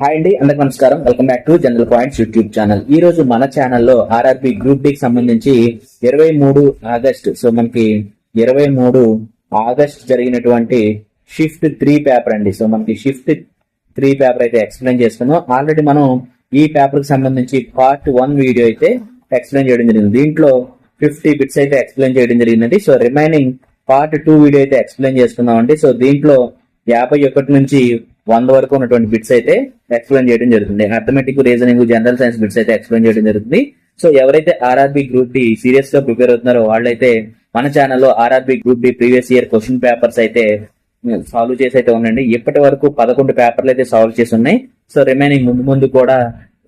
Hi అండి, అందరికి నమస్కారం. Welcome back to general points YouTube channel. ఈ రోజు మన ఛానల్లో ఆర్ఆర్బి గ్రూప్ డి కి సంబంధించి 23 ఆగస్ట్ మనకి 23 ఆగస్ట్ జరిగినటువంటి షిఫ్ట్ 3 పేపర్ అండి. మనకి షిఫ్ట్ 3 పేపర్ అయితే ఎక్స్ప్లెయిన్ చేసుకున్నాం. ఆల్రెడీ మనం ఈ పేపర్ కి సంబంధించి పార్ట్ 1 వీడియో అయితే ఎక్స్ప్లెయిన్ చేయడం జరిగింది. దీంట్లో 50 బిట్స్ అయితే ఎక్స్ప్లెయిన్ చేయడం జరిగిందండి. రిమైనింగ్ పార్ట్ 2 వీడియో అయితే ఎక్స్ప్లెయిన్ చేసుకున్నాం అండి. దీంట్లో 51 నుంచి 100 వరకు ఉన్నటువంటి బిట్స్ అయితే ఎక్స్ప్లెయిన్ చేయడం జరుగుతుంది. Arithmetic, reasoning, general science bits అయితే ఎక్స్ప్లెయిన్ చేయడం జరుగుతుంది. ఎవరైతే ఆర్ఆర్బి గ్రూప్ డి సీరియస్ గా ప్రిపేర్ అవుతున్నారో వాళ్ళైతే మన ఛానల్లో RRB group D previous year question papers అయితే సాల్వ్ చేసి అయితే ఉండండి. ఇప్పటి వరకు 11 పేపర్లు అయితే సాల్వ్ చేసి ఉన్నాయి. రిమైనింగ్ ముందు కూడా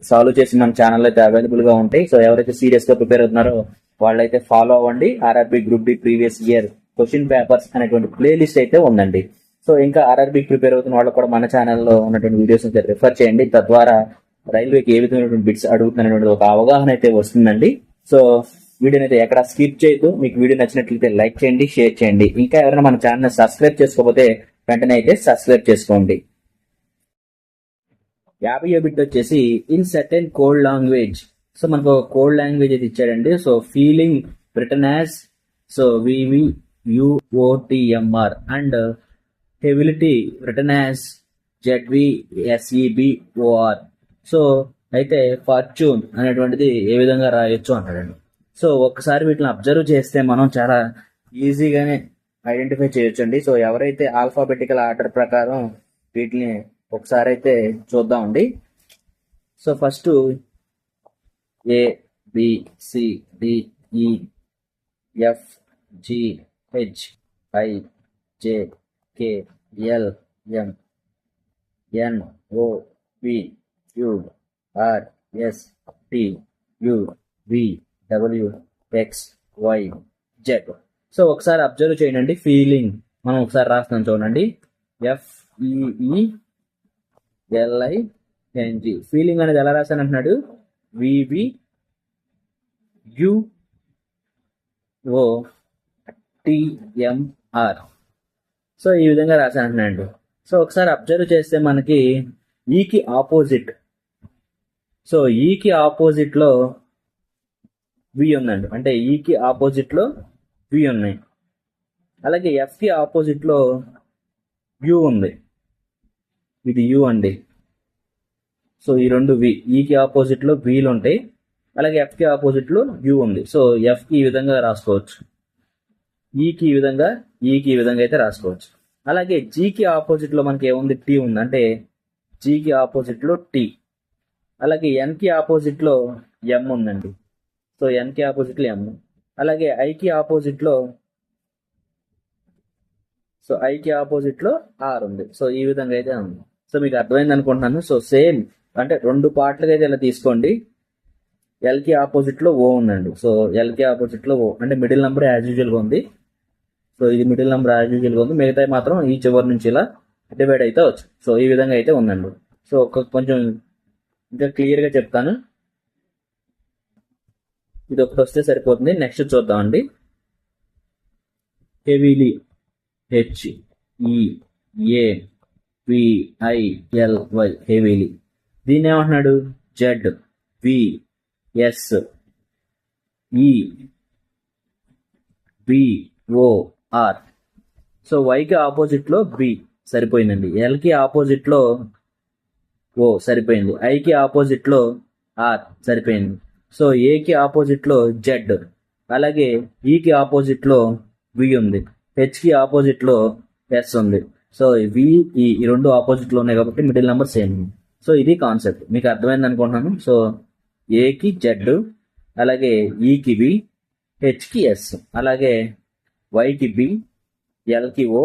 సాల్వ్ చేసి మన ఛానల్ అయితే అవైలబుల్ గా ఉంటాయి. ఎవరైతే సీరియస్ గా ప్రిపేర్ అవుతున్నారో వాళ్ళైతే ఫాలో అవ్వండి. RRB group D previous year question papers అనేటువంటి ప్లేలిస్ట్ అయితే ఉందండి. ఇంకా ఆర్ఆర్బి ప్రిపేర్ అవుతున్న వాళ్ళు కూడా మన ఛానల్లో ఉన్నటువంటి వీడియోస్ అయితే రిఫర్ చేయండి. తద్వారా రైల్వేకి ఏ విధమైనటువంటి బిట్స్ అడుగుతున్నటువంటి ఒక అవగాహన అయితే వస్తుందండి. వీడియోని అయితే ఎక్కడ స్కిప్ చేయొద్దు. మీకు వీడియో నచ్చినట్లయితే లైక్ చేయండి, షేర్ చేయండి. ఇంకా ఎవరైనా మన ఛానల్ సబ్స్క్రైబ్ చేసుకోకపోతే వెంటనే అయితే సబ్స్క్రైబ్ చేసుకోండి. 50వ బిట్ వచ్చేసి ఇన్ సర్టెన్ కోడ్ లాంగ్వేజ్. మనకు ఒక కోడ్ లాంగ్వేజ్ అయితే ఇచ్చాడండి. Feeling return as VVUOTMR and ability return as ZVSEBOR. అయితే ఫార్చ్యూన్ అనేటువంటిది ఏ విధంగా రాయొచ్చు అంటాడండి. ఒక్కసారి వీటిని అబ్జర్వ్ చేస్తే మనం చాలా ఈజీగానే ఐడెంటిఫై చేయొచ్చండి. ఎవరైతే ఆల్ఫాబెటికల్ ఆర్డర్ ప్రకారం వీటిని ఒకసారి అయితే చూద్దామండి. First ABCDEFGHIJKLMNOPQRSTUVWXYZ. ఒకసారి అబ్జర్వ్ చేయండి. ఫీలింగ్ మనం ఒకసారి రాస్తాం చూడండి. FEELING. ఫీలింగ్ అనేది ఎలా రాశాను అంటున్నాడు. VVUOTMR. ఈ విధంగా రాశాను అంటున్నాడు. ఒకసారి అబ్జర్వ్ చేస్తే మనకి ఈకి ఆపోజిట్ ఈకి ఆపోజిట్ లో వి ఉందండి. అంటే ఈకి ఆపోజిట్ లో వి ఉన్నాయి. అలాగే ఎఫ్ కి ఆపోజిట్ లో యు ఉంది. ఇది యు అండి. ఈ రెండు వి, ఈకి ఆపోజిట్ లో వీలు ఉంటాయి. అలాగే ఎఫ్ కి ఆపోజిట్ లో యు ఉంది. ఎఫ్ కి ఈ విధంగా రాసుకోవచ్చు, ఈకి ఈ విధంగా, ఈకి ఈ విధంగా అయితే రాసుకోవచ్చు. అలాగే జీకి ఆపోజిట్ లో మనకి ఏముంది, టీ ఉంది. అంటే జీకి ఆపోజిట్ లో టీ. అలాగే ఎన్ కి ఆపోజిట్ లో ఎం ఉందండి. ఎన్ కి ఆపోజిట్ లో ఎం. అలాగే ఐకి ఆపోజిట్ లో ఐకి ఆపోజిట్ లో ఆర్ ఉంది. ఈ విధంగా అయితే ఉంది. మీకు అర్థమైంది అనుకుంటున్నాను. సేమ్ అంటే రెండు పార్ట్లుగా అయితే ఇలా తీసుకోండి. ఎల్ కి ఆపోజిట్ లో ఓ ఉందండి. ఎల్ కి ఆపోజిట్ లో ఓ అంటే మిడిల్ నెంబర్ యాజ్ యూజువల్ గా ఉంది. ఇది మిడిల్ నెంబర్ యాజ్ యూజువల్ గా ఉంది. మిగతా మాత్రం ఈ చివరి నుంచి ఇలా డివైడ్ అయితే వచ్చు. ఈ విధంగా అయితే ఉందండి. కొంచెం ఇంకా క్లియర్ గా చెప్తాను. ఇది ఒకటి వస్తే సరిపోతుంది. నెక్స్ట్ చూద్దామండి. Heavily, HEAVILY, heavily. దీన్ని ఏమంటున్నాడు, ZVSEBOR. వైకి ఆపోజిట్ లో బి సరిపోయిందండి. ఎల్ కి ఆపోజిట్ లో ఓ సరిపోయింది. ఐకి ఆపోజిట్ లో ఆర్ సరిపోయింది. ఏకి ఆపోజిట్ లో జెడ్. అలాగే ఈకి ఆపోజిట్ లో వి ఉంది. హెచ్ కి ఆపోజిట్ లో ఎస్ ఉంది. వి ఈ రెండు ఆపోజిట్ లో ఉన్నాయి కాబట్టి మిడిల్ నెంబర్ సేమ్. ఇది కాన్సెప్ట్ మీకు అర్థమైంది అనుకుంటున్నాను. ఏకి జెడ్, అలాగే ఈకి వి, హెచ్ కి ఎస్, అలాగే వైకి బి, ఎల్ కి ఓ,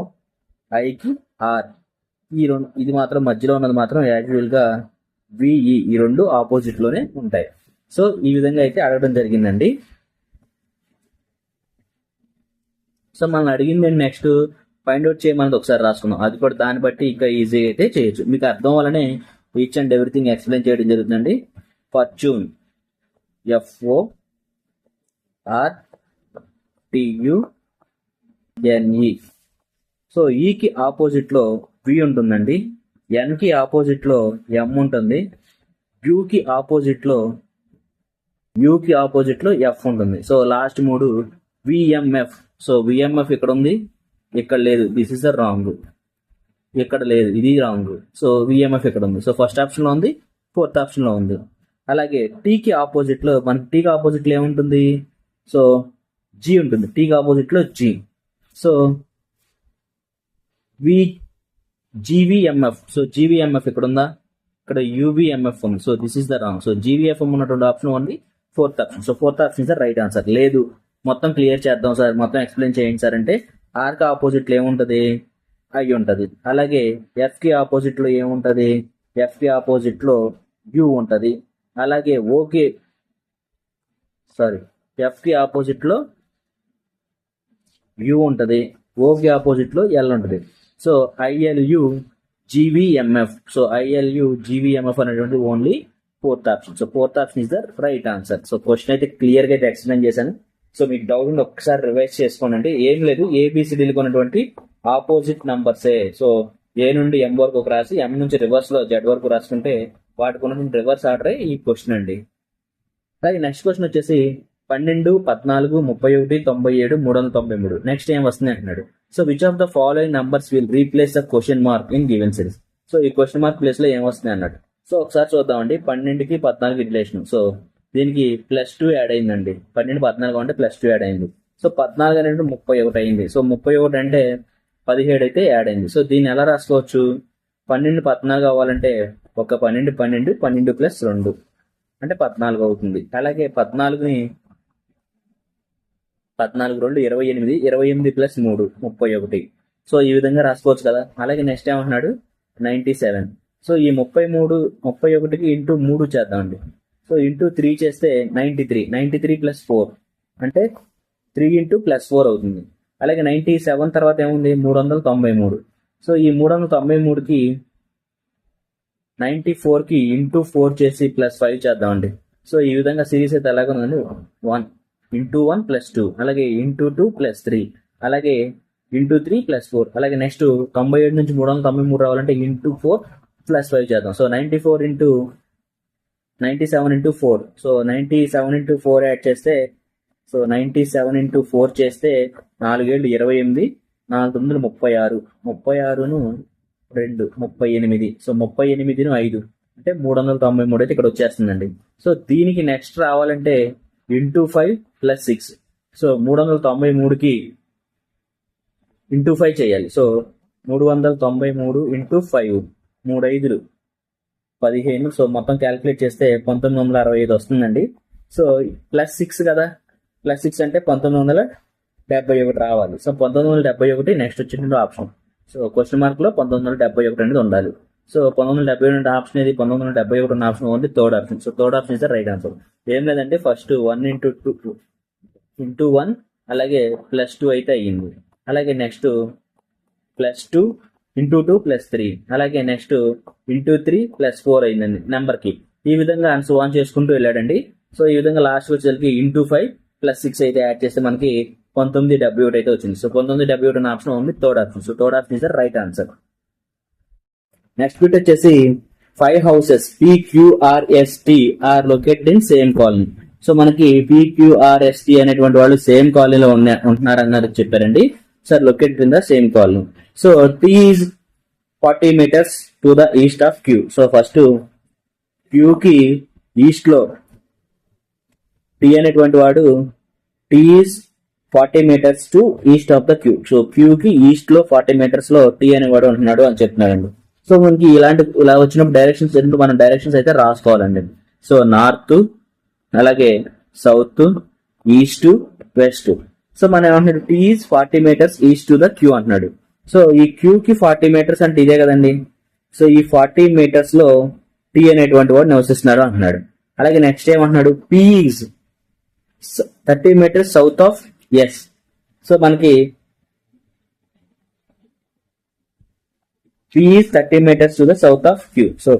ఐకి ఆర్. ఇది మాత్రం మధ్యలో ఉన్నది మాత్రం యాక్చువల్ గా విఈ. ఈ రెండు ఆపోజిట్ లోనే ఉంటాయి. ఈ విధంగా అయితే అడగడం జరిగిందండి. మనం అడిగింది నెక్స్ట్ ఫైండ్ అవుట్ చేయమన్నది ఒకసారి రాసుకున్నాం. అది కూడా దాన్ని బట్టి ఇంకా ఈజీగా అయితే చేయొచ్చు. మీకు అర్థం వల్లనే ఈచ్ అండ్ ఎవ్రీథింగ్ ఎక్స్ప్లెయిన్ చేయడం జరుగుతుందండి. Fortune, FORTUNE. ఈకి ఆపోజిట్ లో వి ఉంటుందండి. ఎన్ కి ఆపోజిట్ లో ఎం ఉంటుంది, యు కి ఆపోజిట్ లో ఎఫ్ ఉంటుంది. So last 3 విఎంఎఫ్. సో విఎంఎఫ్ ఇక్కడ ఉంది, ఇక్కడ లేదు, దిస్ ఇస్ ద రాంగ్. ఇక్కడ లేదు, ఇది రాంగ్. సో విఎంఎఫ్ ఇక్కడ ఉంది. సో ఫస్ట్ ఆప్షన్ లో ఉంది, ఫోర్త్ ఆప్షన్ లో ఉంది. అలాగే టీకి ఆపోజిట్ లో మనకి టీకి ఆపోజిట్ లో ఏముంటుంది? సో జీ ఉంటుంది, టీకి ఆపోజిట్ లో G. So we GVMF. So GVMF ఇక్కడ ఉందా? ఇక్కడ యూవీఎంఎఫ్ ఉంది. So this is the wrong. So GVFM ఉన్నటువంటి ఆప్షన్ ఉంది, fourth option. So fourth option is the right answer. లేదు మొత్తం క్లియర్ చేద్దాం సార్, మొత్తం ఎక్స్ప్లెయిన్ చేయండి సార్ అంటే ఆర్ కి ఆపోజిట్ లో ఏముంటది? ఐ ఉంటది. అలాగే ఎఫ్ కి ఆపోజిట్ లో ఏముంటది? ఎఫ్ కి ఆపోజిట్ లో యు ఉంటది. అలాగే ఓకే ఎఫ్ కి ఆపోజిట్ లో యు ఉంటది, ఓకి ఆపోజిట్ లో ఎల్ ఉంటది. సో ఐఎల్యు జీవీఎంఎఫ్. సో ఐఎల్యు జీవీఎంఎఫ్ అనేటువంటి only fourth option. So fourth option is the right answer. So question అయితే క్లియర్ గా అయితే ఎక్స్ప్లెయిన్ చేశాను. సో మీకు డౌట్ ఉంటే ఒక్కసారి రివైజ్ చేసుకోండి. అంటే ఏం లేదు, ఏబిసిడీలు కొన్నటువంటి ఆపోజిట్ నంబర్సే. సో ఏ నుండి ఎం వరకు రాసి ఎం నుంచి రివర్స్ లో జెడ్ వరకు రాసుకుంటే వాటికి ఉన్నటువంటి రివర్స్ ఆర్డరే ఈ క్వశ్చన్ అండి. అలాగే నెక్స్ట్ క్వశ్చన్ వచ్చేసి 12, 14, 31, 97, 393. నెక్స్ట్ ఏం వస్తుంది అంటున్నాడు. So which of the following numbers will replace the question mark in given series. So ఈ క్వశ్చన్ మార్క్ ప్లేస్ లో ఏం వస్తుంది అన్నాడు. సో ఒకసారి చూద్దామండి. 12కి 14 రిలేషన్. సో దీనికి +2 యాడ్ అయిందండి. 12, 14 అంటే +2 యాడ్ అయింది. సో 14 అనేది 31 అయింది. సో 31 అంటే 17 అయితే యాడ్ అయింది. సో దీన్ని ఎలా రాసుకోవచ్చు? 12, 14 అవ్వాలంటే ఒక 12, 12 + 2 అంటే 14 అవుతుంది. అలాగే 14ని 14 2 28, 28 + 3 31. సో ఈ విధంగా రాసుకోవచ్చు కదా. అలాగే నెక్స్ట్ ఏమంటున్నాడు? 97. సో ఈ 33 31కి ఇంటూ 3 చేద్దామండి. సో ఇంటూ 3 చేస్తే 93, 93 + 4 అంటే 3 × +4 అవుతుంది. అలాగే 97 తర్వాత ఏముంది? 393. సో ఈ 393కి 94కి ఇంటూ 4 చేసి +5 చేద్దామండి. సో ఈ విధంగా సిరీస్ అయితే ఎలాగ ఉందండి? 1 × 1 + 2, అలాగే ఇంటూ 2 + 3, అలాగే ఇంటూ 3 + 4. అలాగే నెక్స్ట్ 97 నుంచి 393 రావాలంటే ఇంటూ 4 + 5 చేద్దాం. సో 97 × 4. సో 97 × 4 యాడ్ చేస్తే, సో 97 × 4 చేస్తే 4 7 28, 4 9 36, 36ను 2 38. సో 38ను 5 అంటే 393 అయితే ఇక్కడ వచ్చేస్తుందండి. సో దీనికి నెక్స్ట్ రావాలంటే ఇంటూ 5 + 6. సో 393కి ఇంటూ 5 చేయాలి. సో 393 × 5, 3 5 15. సో మొత్తం క్యాలిక్యులేట్ చేస్తే 1965 వస్తుందండి. సో +6 కదా, +6 అంటే 1971 రావాలి. సో 1971 నెక్స్ట్ వచ్చిన ఆప్షన్. సో క్వశ్చన్ మార్క్ లో 1971 అనేది ఉండాలి. సో 1971 ఆప్షన్ ఏది? 1971 ఉన్న option only third option. So third option is the right answer. ఏం లేదంటే ఫస్ట్ 1 × 1 అలాగే +2 అయితే అయ్యింది. అలాగే నెక్స్ట్ +2 × 2 + 3, అలాగే నెక్స్ట్ ఇంటూ 3 + 4 అయిందండి నెంబర్కి. ఈ విధంగా ఆన్సర్ ఆన్ చేసుకుంటూ వెళ్ళాడండి. సో ఈ విధంగా లాస్ట్ వచ్చేసరికి ఇంటూ 5 + 6 అయితే యాడ్ చేస్తే మనకి 1971 అయితే వచ్చింది. సో 1971 అనే ఆప్షన్ ఉంది third option. So third option is the right answer. Next bit వచ్చేసి 5 houses PQRST are located in same colony. So మనకి PQRST అనేటువంటి వాళ్ళు సేమ్ కాలనీలో ఉంటున్నారు అన్నది చెప్పారండి. Sir located in the same colony. So T is 40 meters to the east of Q. So first Q కి east లో T అనేటువంటి వాడు T is 40 meters to east of the Q. So Q కి east లో 40 meters లో T అనేవాడు ఉంటున్నాడు అని చెప్తున్నాడండి. సో మనకి ఇలా వచ్చినప్పుడు డైరెక్షన్స్ మనం డైరెక్షన్స్ అయితే రాసుకోవాలండి. సో నార్త్, అలాగే సౌత్, ఈస్ట్, వెస్ట్. సో మనం ఏమంటున్నాడు? T is 40 meters east to the Q అంటున్నాడు. సో ఈ Q కి 40 meters అంటే ఇదే కదండి. సో ఈ 40 meters లో T అనేటువంటి వాడు నివసిస్తున్నాడు అంటున్నాడు. అలాగే నెక్స్ట్ ఏమంటున్నాడు? P is 30 meters south of S. So మనకి P is 30 meters to the south of Q. So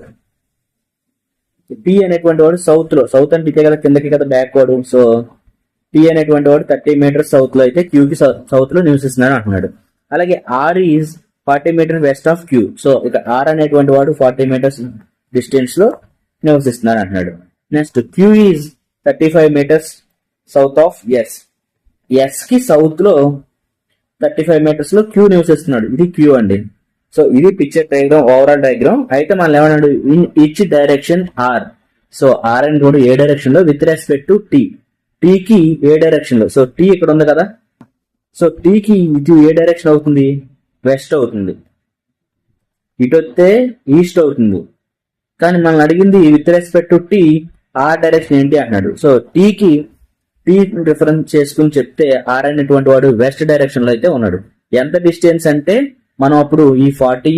P అనేటువంటి వాడు సౌత్ లో, సౌత్ అంటే ఇదే కదా కిందకి కదా బ్యాక్వర్డ్. సో P అనేటువంటి వాడు 30 meters సౌత్ లో అయితే Q కి సౌత్ లో నివసిస్తున్నాడు అంటున్నాడు. అలాగే R is 40 metre west of Q. So ఇక ఆర్ అనేటువంటి వాడు 40 మీటర్స్ డిస్టెన్స్ లో నివసిస్తున్నారు అంటున్నాడు. Next Q is 35 metres south of S. S కి సౌత్ లో 35 మీటర్స్ లో క్యూ నివసిస్తున్నాడు. ఇది క్యూ అండి. సో ఇది పిక్చర్ డయాగ్రామ్, ఓవరాల్ డయాగ్రామ్. అయితే మనం ఏమన్నాడు, in each direction R. So R అని కూడా ఏ డైరెక్షన్ లో with respect to T. T కి ఏ డైరెక్షన్ లో, సో టీ ఇక్కడ ఉంది కదా, సో టీ కి ఇది ఏ డైరెక్షన్ అవుతుంది, వెస్ట్ అవుతుంది. ఇటు వస్తే ఈస్ట్ అవుతుంది. కానీ మనం అడిగింది with respect to T R direction ఏంటి అన్నాడు. సో టీ రిఫరెన్స్ చేసుకుని చెప్తే ఆర్ అనేటువంటి వాడు వెస్ట్ డైరెక్షన్ లో అయితే ఉన్నాడు. ఎంత డిస్టెన్స్ అంటే మనం అప్పుడు ఈ 40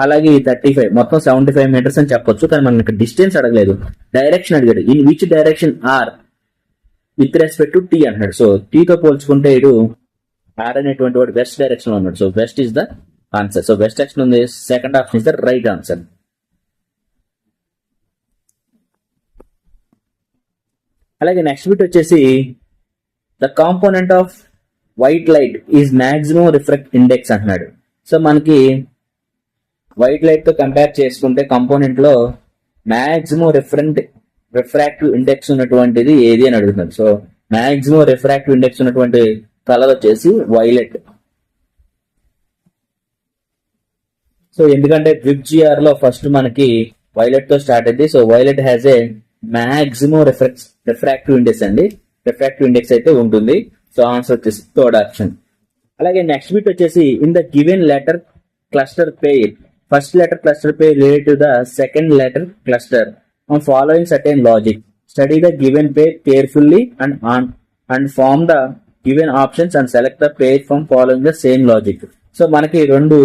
అలాగే ఈ 35 మొత్తం 75 మీటర్స్ అని చెప్పొచ్చు. కానీ మనం ఇక్కడ డిస్టెన్స్ అడగలేదు, డైరెక్షన్ అడిగాడు. In which direction R with respect to T అన్నాడు. సో టీతో పోల్చుకుంటే ఇటు ఆర్ అనేటువంటి వాడు వెస్ట్ డైరెక్షన్ లో ఉన్నాడు. So west is the answer. So west direction ఉంది, second option is the right answer. అలాగే నెక్స్ట్ బిట్ వచ్చేసి the component of white light is maximum refract index అంటున్నాడు. సో మనకి వైట్ లైట్ తో కంపేర్ చేసుకుంటే component లో మాక్సిమం రిఫ్రాక్టివ్ ఇండెక్స్ ఉన్నటువంటిది ఏది అని అడుగుతున్నారు. సో మాక్సిమం రిఫ్రాక్టివ్ ఇండెక్స్ ఉన్నటువంటి కలర్ వచ్చేసి వైలెట్. సో ఎందుకంటే విబ్జిఆర్ లో ఫస్ట్ మనకి వైలెట్ తో స్టార్ట్ అయింది. So violet has a maximum refractive index అండి. రిఫ్రాక్టివ్ ఇండెక్స్ అయితే ఉంటుంది. సో ఆన్సర్ వచ్చేసి థర్డ్ ఆప్షన్. అలాగే నెక్స్ట్ బిట్ వచ్చేసి in the given letter cluster pair, first letter cluster pair relative the second letter cluster on following certain logic. Study the given pair carefully and form the given options and select the pair from following the same logic. So మనకి రెండు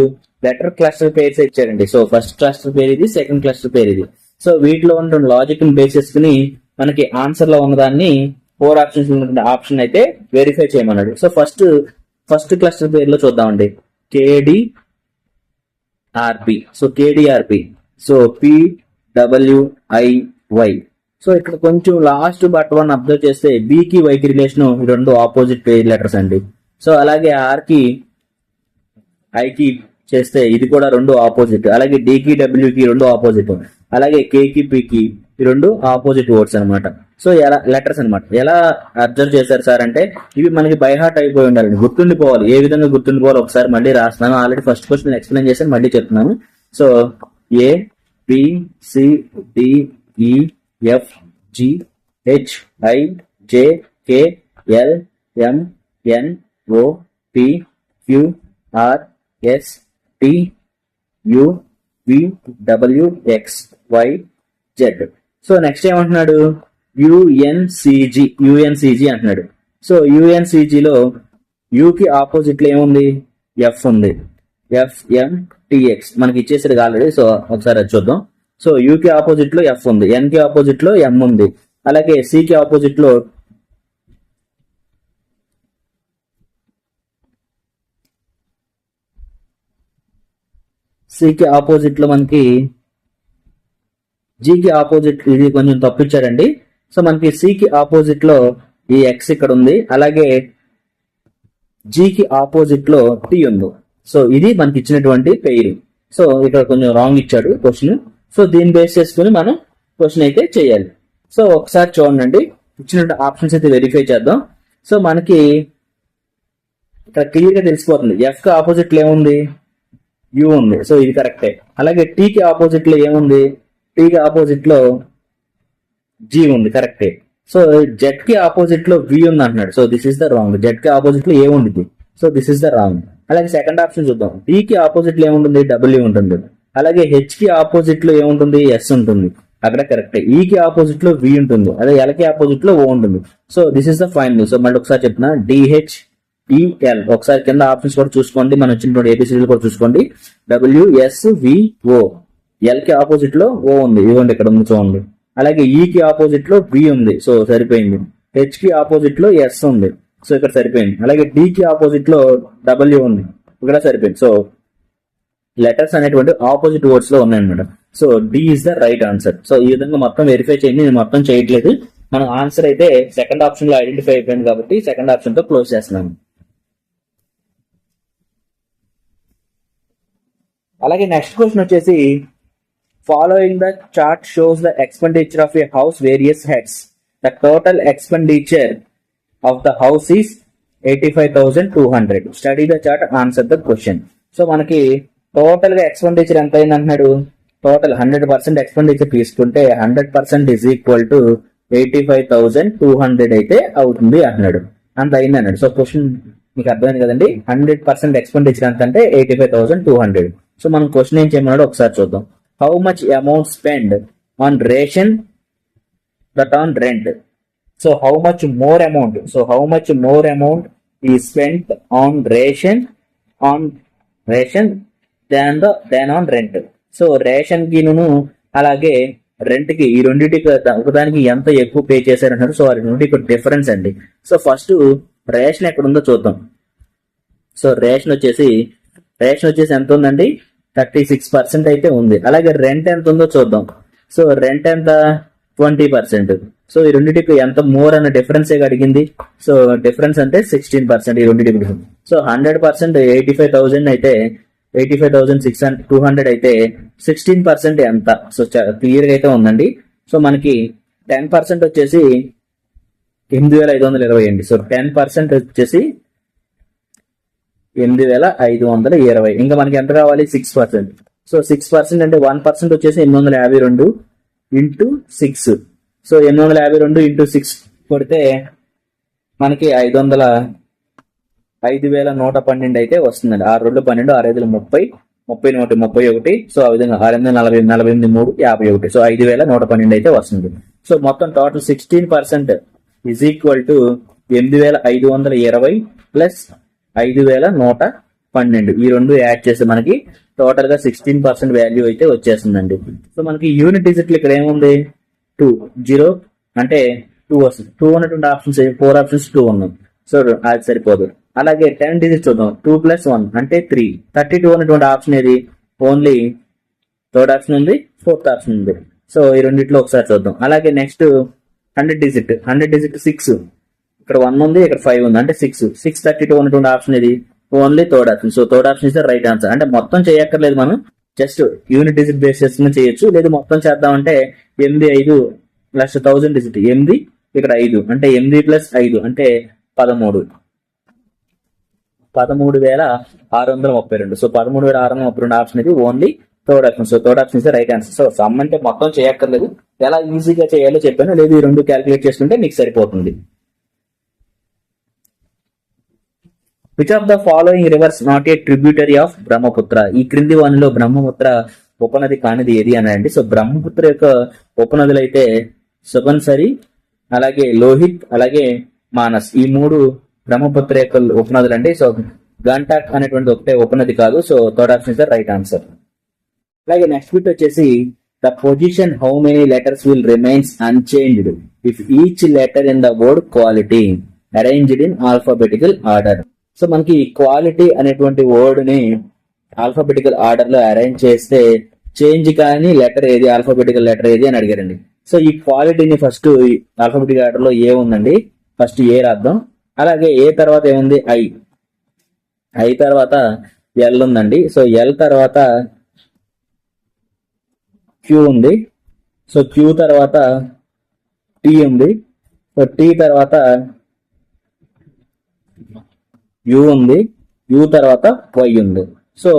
letter cluster pairs ఇచ్చారండి. So first cluster పేర్ ఇది, second cluster పేర్ ఇది. So వీటిలో ఉన్న logic ని base చేసుకుని మనకి ఆన్సర్ లో ఉన్నదాన్ని 4 ఆప్షన్స్ ఉన్నటువంటి ఆప్షన్ అయితే వెరిఫై చేయమన్నాడు. సో ఫస్ట్ క్లస్టర్ పేర్లో చూద్దామండి, KDRP. So KDRP, so PWIY. So ఇక్కడ కొంచెం లాస్ట్ బట్ వన్ అబ్జర్వ్ చేస్తే బి కి వై కి రిలేషన్ రెండు ఆపోజిట్ పేర్ లెటర్స్ అండి. సో అలాగే ఆర్ కి ఐ కి చేస్తే ఇది కూడా రెండు ఆపోజిట్. అలాగే డి కి డబ్ల్యూ కి రెండు ఆపోజిట్. అలాగే కే కి పి కి రెండు ఆపోజిట్ వర్డ్స్ అనమాట. సో ఎలా లెటర్స్ అనమాట. ఎలా అబ్జర్వ్ చేశారు సార్ అంటే ఇవి మనకి బై హార్ట్ అయిపోయి ఉండాలండి, గుర్తుండిపోవాలి. ఏ విధంగా గుర్తుండిపోవాలి ఒకసారి మళ్ళీ రాస్తున్నాను. ఆల్రెడీ ఫస్ట్ క్వశ్చన్ ఎక్స్ప్లెయిన్ చేశాను, మళ్ళీ చెప్తున్నాను. So A B C D E F G H I J K L M N O P Q R S T U V W X Y Z. So next ఏమంటున్నాడు, UNCG అంటున్నాడు. So యుఎన్సిజి లో you కి opposite లో ఏముంది, F ఉంది. ఎఫ్ఎంటిఎక్స్ మనకి ఇచ్చేసారు already. So ఒకసారి అది చూద్దాం. సో యు కి ఆపోజిట్ లో ఎఫ్ ఉంది, ఎన్ కి ఆపోజిట్ లో ఎం ఉంది. అలాగే సి కి ఆపోజిట్ లో మనకి జీ కి ఆపోజిట్, ఇది కొంచెం తప్పించారండి. సో మనకి సి కి ఆపోజిట్ లో ఈ ఎక్స్ ఇక్కడ ఉంది. అలాగే జీ కి ఆపోజిట్ లో టీ ఉంది. సో ఇది మనకి ఇచ్చినటువంటి పెయిర్. సో ఇక్కడ కొంచెం రాంగ్ ఇచ్చాడు క్వశ్చన్. సో దీన్ని బేస్ చేసుకుని మనం క్వశ్చన్ అయితే చేయాలి. సో ఒకసారి చూడండి, ఇచ్చినటువంటి ఆప్షన్స్ అయితే వెరిఫై చేద్దాం. సో మనకి ఇక్కడ క్లియర్ గా తెలిసిపోతుంది. ఎఫ్ కి ఆపోజిట్ లో ఏముంది, యు ఉంది. సో ఇది కరెక్టే. అలాగే టీ కి ఆపోజిట్ లో ఏముంది, టీ కి ఆపోజిట్ లో జీ ఉంది, కరెక్టే. సో జెడ్ కి ఆపోజిట్ లో వి ఉంది అంటున్నాడు. So this is the wrong. Z కి ఆపోజిట్ లో ఏ ఉంది, so this is the wrong. అలాగే సెకండ్ ఆప్షన్ చూద్దాం. డి కి ఆపోజిట్ లో ఏముంటుంది, డబ్ల్యూ ఉంటుంది. అలాగే హెచ్ కి ఆపోజిట్ లో ఏముంటుంది, ఎస్ ఉంటుంది, అక్కడ కరెక్టే. ఈ కి ఆపోజిట్ లో వి ఉంటుంది. అదే ఎల్ కి ఆపోజిట్ లో ఓ ఉంటుంది. So this is the final. So మళ్ళీ ఒకసారి చెప్తున్నా, డిహెచ్ ఈఎల్. ఒకసారి కింద ఆప్షన్స్ కూడా చూసుకోండి, మనం వచ్చినటువంటి ఏబిసిడీలు కూడా చూసుకోండి. డబ్ల్యూఎస్విఓ, ఎల్ కి ఆపోజిట్ లో ఓ ఉంది, ఇవ్వండి ఇక్కడ ఉంది చూడండి. అలాగే ఈ కి ఆపోజిట్ లో బి ఉంది, సో సరిపోయింది. హెచ్ కి ఆపోజిట్ లో ఎస్ ఉంది, సో ఇక్కడ సరిపోయింది. అలాగే డి కి ఆపోజిట్ లో డబ్ల్యూ ఉంది, ఇక్కడ సరిపోయింది. సో లెటర్స్ అనేటువంటి ఆపోజిట్ వర్డ్స్ లో ఉన్నాయన్నమాట. So D is the right answer. So ఈ విధంగా మొత్తం వెరిఫై చేయండి, నేను మొత్తం చేయట్లేదు. మన ఆన్సర్ అయితే సెకండ్ ఆప్షన్ లో ఐడెంటిఫై అయిపోయింది కాబట్టి సెకండ్ ఆప్షన్ తో క్లోజ్ చేస్తున్నాను. అలాగే నెక్స్ట్ క్వశ్చన్ వచ్చేసి following the chart shows the expenditure of a house various heads. The total expenditure of the house is 85,200. Study the chart, answer the question. So మనకి total గా expenditure ఎంత అయింది అంటున్నాడు. Total 100% expenditure తీసుకుంటే 100% is equal to 85,200 అయితే అవుతుంది అంటున్నాడు. అంత అయింది అన్నాడు. సో క్వశ్చన్ మీకు అర్థమైంది కదండి. 100% ఎక్స్పెండిచర్ ఎంత అంటే 85,200. సో మనం క్వశ్చన్ ఏం చేయమన్నాడు ఒకసారి చూద్దాం. How much amount spend on ration that on rent. So how much more amount is spent on ration than on rent. So ration కి అలాగే రెంట్ కి ఈ రెండింటికి ఒకదానికి ఎంత ఎక్కువ పే చేశారంటారు. సో ఆ రెండింటికి డిఫరెన్స్ అండి. సో ఫస్ట్ రేషన్ ఎక్కడ ఉందో చూద్దాం. సో రేషన్ వచ్చేసి ఎంత ఉందండి, 36% అయితే ఉంది. అలాగే రెంట్ ఎంత ఉందో చూద్దాం. సో రెంట్ ఎంత, 20%. సో ఈ రెండింటికి ఎంత మోర్ అన్న డిఫరెన్స్ అడిగింది. సో డిఫరెన్స్ అంటే 16% ఈ రెండింటికి. సో 100% 85,000 అయితే 85,200 అయితే 16% ఎంత. సో క్లియర్ గా అయితే ఉందండి. సో మనకి 10% వచ్చేసి 8,520 అండి. సో 10% వచ్చేసి 8,520. ఇంకా మనకి ఎంత కావాలి, 6%. సో 6% అంటే 1% వచ్చేసి 852 ఇంటూ 6. సో 852 ఇంటూ 6 కొడితే మనకి 5,112 అయితే వస్తుందండి. 6 2 12, 6 5 30, 30 31. సో ఆ విధంగా 6 8 40 48 3 51. సో 5,112 అయితే వస్తుంది. సో మొత్తం total 16% is equal to 8,520 plus 5,112. ఈ రెండు యాడ్ చేస్తే మనకి టోటల్ గా 16% వాల్యూ అయితే వచ్చేస్తుందండి. సో మనకి యూనిట్ డిజిట్లు ఇక్కడ ఏముంది, 2 0 అంటే 2 వస్తుంది. 2 ఉన్నటువంటి ఆప్షన్స్ 4 ఆప్షన్స్ 2 ఉన్నాయి. సో అది సరిపోదు. అలాగే 10 డిజిట్ చూద్దాం. 2 + 1 అంటే 3. 32 ఉన్నటువంటి ఆప్షన్ ఏది, ఓన్లీ థర్డ్ ఆప్షన్ ఉంది, ఫోర్త్ ఆప్షన్ ఉంది. సో ఈ రెండిట్లో ఒకసారి చూద్దాం. అలాగే నెక్స్ట్ 100 డిజిట్ 6. ఇక్కడ 1 ఉంది, ఇక్కడ 5 ఉంది అంటే 6. 632 ఉన్నటువంటి ఆప్షన్ ఏది, only third option. So third option is the right answer. అంటే మొత్తం చేయక్కర్లేదు, మనం జస్ట్ యూనిట్ డిజిట్ బేస్ చేసుకుని చేయొచ్చు. లేదు మొత్తం చేద్దామంటే 8 5 ప్లస్ 1000 డిజిట్ 8, ఇక్కడ 5 అంటే 8 + 5 అంటే 13,632. సో 13,632 ఆప్షన్ ఇది only third option. So third option is the right answer. So some అంటే మొత్తం చేయక్కర్లేదు, ఎలా ఈజీగా చేయాలో చెప్పాను. లేదు ఈ రెండు క్యాలిక్యులేట్ చేసుకుంటే మీకు సరిపోతుంది. Which of the following reverse not a tributary of Brahmaputra. ఈ క్రింది వానిలో బ్రహ్మపుత్ర ఉపనది కానిది ఏది అని అండి. సో బ్రహ్మపుత్ర యొక్క ఉపనదులు అయితే సుబన్సరి, అలాగే లోహిత్, అలాగే మానస్. ఈ 3 బ్రహ్మపుత్ర యొక్క ఉపనదులు అండి. సో గంటాక్ అనేటువంటి ఒకటే ఉపనది కాదు. So third option is the right answer. అలాగే నెక్స్ట్ బిట్ వచ్చేసి the position how many letters will remains unchanged if each letter in the word quality arranged in alphabetical order. So మనకి క్వాలిటీ అనేటువంటి word ని alphabetical order లో arrange చేస్తే change కానీ letter ఏది, alphabetical letter ఏది అని అడిగారండి. సో ఈ క్వాలిటీని ఫస్ట్ ఆల్ఫాబెటికల్ ఆర్డర్ లో ఏ ఉందండి, ఫస్ట్ ఏ రాద్దాం. అలాగే ఏ తర్వాత ఏముంది, ఐ తర్వాత ఎల్ ఉందండి. సో ఎల్ తర్వాత క్యూ ఉంది. సో క్యూ తర్వాత టీ ఉంది. సో టీ తర్వాత యు ఉంది. యు తర్వాత వై ఉంది. సో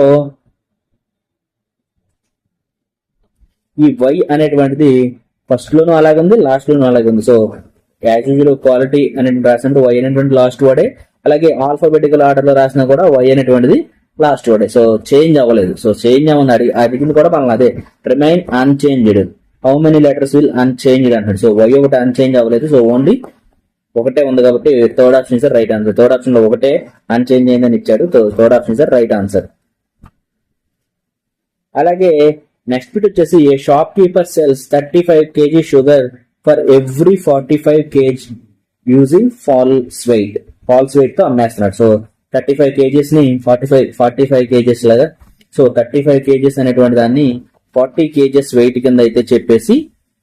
ఈ వై అనేటువంటిది ఫస్ట్ లోను అలాగే ఉంది, లాస్ట్ లోను అలాగే ఉంది. సో యాజ్ యూజువల్ క్వాలిటీ అనేటువంటి రాసినట్టు వై అనేటువంటి లాస్ట్ వర్డే, అలాగే ఆల్ఫాబెటికల్ ఆర్డర్ లో రాసినా కూడా వై అనేటువంటిది లాస్ట్ వర్డే. సో చేంజ్ అవ్వలేదు. సో చేంజ్ అవ్వని అడిగింది కూడా మనం అదే, remain unchanged. How many letters will unchanged అంటాడు. సో వై ఒకటి అన్చేంజ్ అవ్వలేదు. సో ఓన్లీ ఒకటే ఉంది కాబట్టి third option is right answer. Third option లో ఒకటే అన్చేంజ్ అయిందని ఇచ్చాడు. Third option is right answer. అలాగే నెక్స్ట్ బిట్ వచ్చేసి a shopkeeper sells 35 kg sugar for every 45 kg using false weight తో అమ్మేస్తున్నాడు. సో 35 kgs ని 45 kgs లాగా, సో 35 kgs అనేటువంటి దాన్ని 40 kgs వెయిట్ కింద అయితే చెప్పేసి